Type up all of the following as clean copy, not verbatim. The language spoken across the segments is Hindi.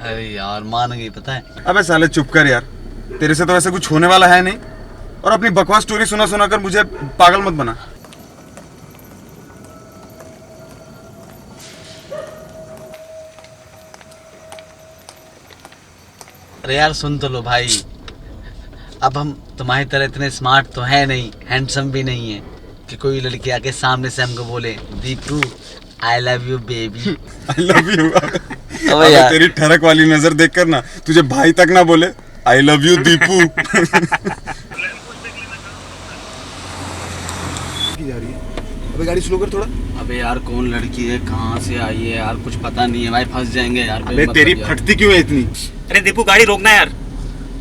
अरे यार मान गई पता है। अबे साले चुप कर यार, तेरे से तो वैसे कुछ होने वाला है नहीं, और अपनी बकवास स्टोरी सुना सुना कर मुझे पागल मत बना। अरे यार सुन तो लो भाई, अब हम तुम्हारी तरह इतने स्मार्ट तो है नहीं, हैंडसम भी नहीं है कि कोई लड़की आके सामने से हमको बोले Deepu I love you baby. I love you. अबे यार तेरी ठरक वाली नजर देखकर ना तुझे भाई तक ना बोले आई लव यू दीपू। जा रही है। अबे गाड़ी स्लो कर थोड़ा। अबे यार कौन लड़की है, कहाँ से आई है यार, कुछ पता नहीं है भाई, फंस जाएंगे यार। अबे तेरी फटती क्यों है इतनी? अरे दीपू गाड़ी रोकना यार,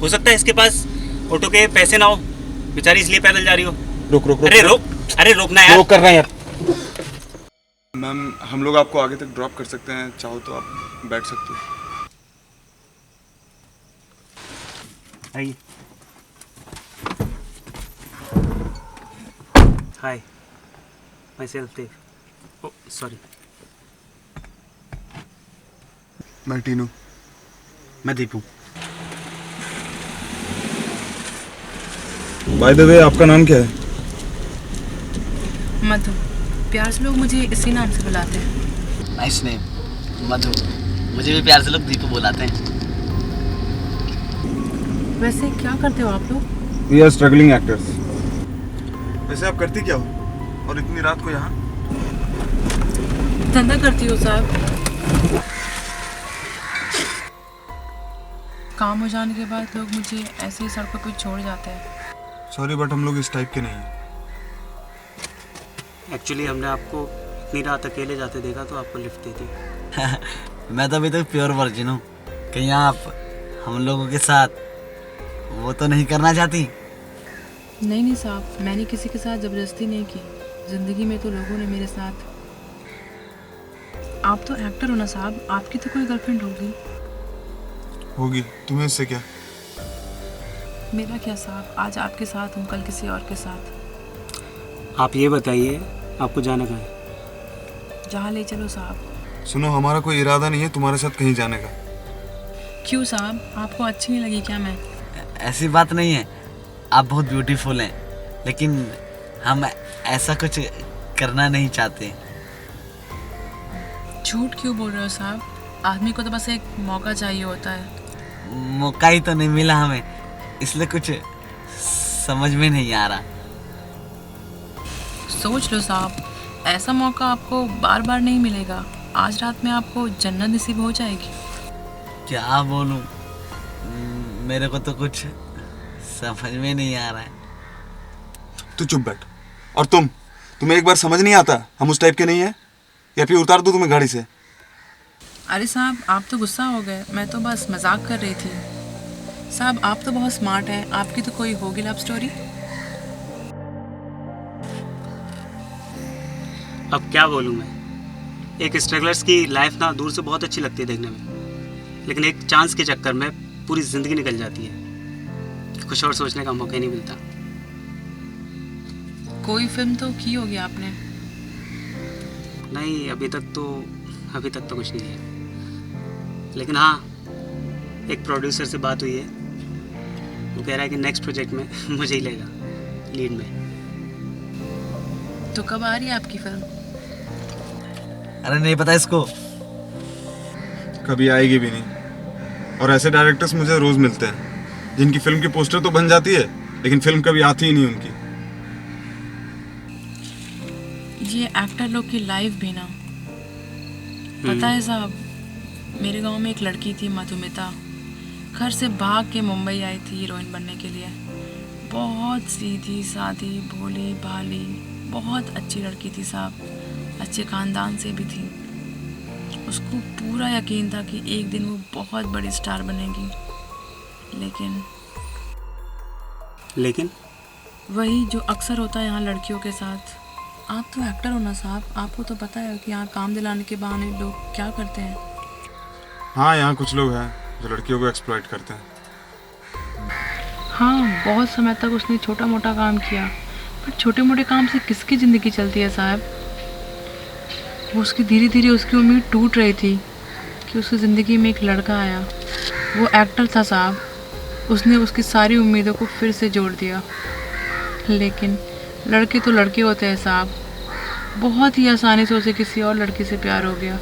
हो सकता है इसके पास ऑटो के पैसे ना हो, बेचारी इसलिए पैदल जा रही हो। रुक रुक रुक। अरे रोकना यार। रोक कर रहा है यार। मैम हम लोग आपको आगे तक ड्रॉप कर सकते हैं, चाहो तो आप बैठ सकते हो। आइए। Hi myself Dev. Oh sorry. मैं टीनू। मैं दीपू। बाय द वे आपका नाम क्या है? मधु। प्यार से लोग मुझे इसी नाम से बुलाते हैं। नाइस नेम मधु। मुझे भी प्यार से लोग दीपू बुलाते हैं। वैसे क्या करते हो आप लोग? We are struggling actors. वैसे आप करती क्या हो और इतनी रात को यहाँ? धंधा करती हो साहब। काम हो जाने के बाद लोग मुझे ऐसे ही सड़कों पे छोड़ जाते हैं। सॉरी बट हम लोग इस टाइप के नहीं हैं। एक्चुअली हमने आपको इतनी रात अकेले जाते देखा तो आपको लिफ्ट दे दी। मैं तो अभी तक प्योर वर्जिन हूँ। कहीं आप हम लोगों के साथ वो तो नहीं करना चाहती? नहीं नहीं साहब, मैंने किसी के साथ जबरदस्ती नहीं की। जिंदगी में तो लोगों ने मेरे साथ। आप तो एक्टर हो ना साहब, आपकी तो कोई गर्लफ्रेंड होगी, तुम्हें इससे क्या? मेरा क्या साहब, आज आपके साथ हूँ, कल किसी और के साथ। आप ये बताइए आपको जाना कहाँ है? जहाँ ले चलो साहब। सुनो हमारा कोई इरादा नहीं है तुम्हारे साथ कहीं जाने का। क्यों साहब, आपको अच्छी नहीं लगी क्या मैं? ऐसी बात नहीं है, आप बहुत ब्यूटीफुल हैं, लेकिन हम ऐसा कुछ करना नहीं चाहते। झूठ क्यों बोल रहे हो साहब? आदमी को तो बस एक मौका चाहिए होता है। मौका ही तो नहीं मिला हमें, इसलिए कुछ समझ में नहीं आ रहा। सोच लो साहब, ऐसा मौका आपको बार बार नहीं मिलेगा। आज रात में आपको जन्नत नसीब हो जाएगी। क्या बोलूं, मेरे को तो कुछ समझ में नहीं आ रहा है। तू चुप बैठ। और तुम्हें एक बार समझ नहीं आता हम उस टाइप के नहीं हैं? या फिर उतार दूं तुम्हें गाड़ी से? अरे साहब आप तो गुस्सा हो गए, मैं तो बस मजाक कर रही थी। साहब आप तो बहुत स्मार्ट हैं, आपकी तो कोई होगी लव स्टोरी? अब क्या बोलूँ मैं, एक स्ट्रगलर्स की लाइफ ना दूर से बहुत अच्छी लगती है देखने में, लेकिन एक चांस के चक्कर में पूरी ज़िंदगी निकल जाती है। कुछ और सोचने का मौका ही नहीं मिलता। कोई फिल्म तो की होगी आपने? नहीं अभी तक तो कुछ नहीं है, लेकिन हाँ एक प्रोड्यूसर से बात हुई है, वो कह रहा है कि नेक्स्ट प्रोजेक्ट में मुझे ही लेगा लीड में। तो कब आ रही है आपकी फिल्म? अरे नहीं पता इसको। कभी आएगी भी नहीं। और ऐसे डायरेक्टर्स मुझे रोज मिलते हैं जिनकी फिल्म की पोस्टर तो बन जाती है लेकिन फिल्म कभी आती ही नहीं उनकी। ये एक्टर लोग की लाइफ भी ना, पता है साहब, मेरे गांव में एक लड़की थी मधुमिता, घर से भाग के मुंबई आई थी हीरोइन बनने के लिए। बहुत सीधी सादी भोली भाली बहुत अच्छी लड़की थी साहब, अच्छे ख़ानदान से भी थी। उसको पूरा यकीन था कि एक दिन वो बहुत बड़ी स्टार बनेगी, लेकिन वही जो अक्सर होता है यहाँ लड़कियों के साथ। आप तो एक्टर हो ना साहब, आपको तो पता है कि यहाँ काम दिलाने के बहाने लोग क्या करते हैं। हाँ यहाँ कुछ लोग हैं जो लड़कियों को एक्सप्लॉइट करते हैं। हाँ बहुत समय तक उसने छोटा मोटा काम किया, पर छोटे मोटे काम से किसकी ज़िंदगी चलती है साहब। वो उसकी धीरे धीरे उसकी उम्मीद टूट रही थी कि कि उसकी ज़िंदगी में एक लड़का आया। वो एक्टर था साहब, उसने उसकी सारी उम्मीदों को फिर से जोड़ दिया। लेकिन लड़के तो लड़के होते हैं साहब, बहुत ही आसानी से उसे किसी और लड़की से प्यार हो गया।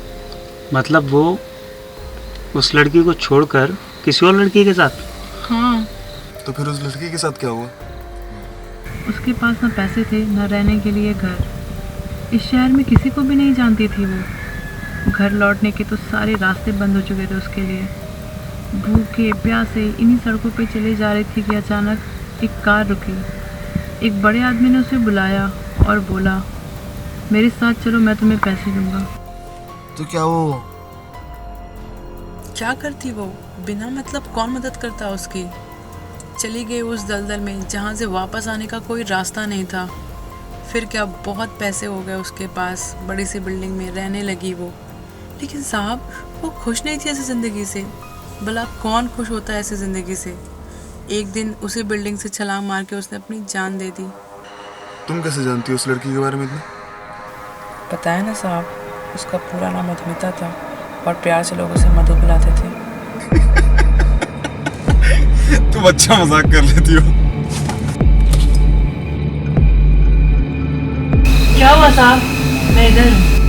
मतलब वो उस लड़की को छोड़कर किसी और लड़की के साथ? हाँ, तो फिर उस लड़की के साथ क्या हुआ? उसके पास ना पैसे थे ना रहने के लिए घर। इस शहर में किसी को भी नहीं जानती थी वो। घर लौटने के तो सारे रास्ते बंद हो चुके थे उसके लिए। भूखे प्यासे इन्हीं सड़कों पे चले जा रही थी कि अचानक एक कार रुकी। एक बड़े आदमी ने उसे बुलाया और बोला, मेरे साथ चलो, मैं तुम्हें पैसे दूंगा। तो क्या वो क्या करती वो? बिना मतलब कौन मदद करता उसकी? चली गई उस दलदल में जहाँ से वापस आने का कोई रास्ता नहीं था। फिर क्या, बहुत पैसे हो गए उसके पास, बड़ी सी बिल्डिंग में रहने लगी वो। लेकिन साहब वो खुश नहीं थी ऐसी ज़िंदगी से। भला कौन खुश होता है ऐसी ज़िंदगी से? एक दिन उसी बिल्डिंग से छलांग मार के उसने अपनी जान दे दी। तुम कैसे जानती हो उस लड़की के बारे में इतना? पता है ना साहब, उसका पूरा नाम मधुमिता था और प्यार से लोग उसे मधु बुलाते थे। तुम अच्छा मजाक कर लेती हो। क्या हुआ साहब? मैं इधर हूँ।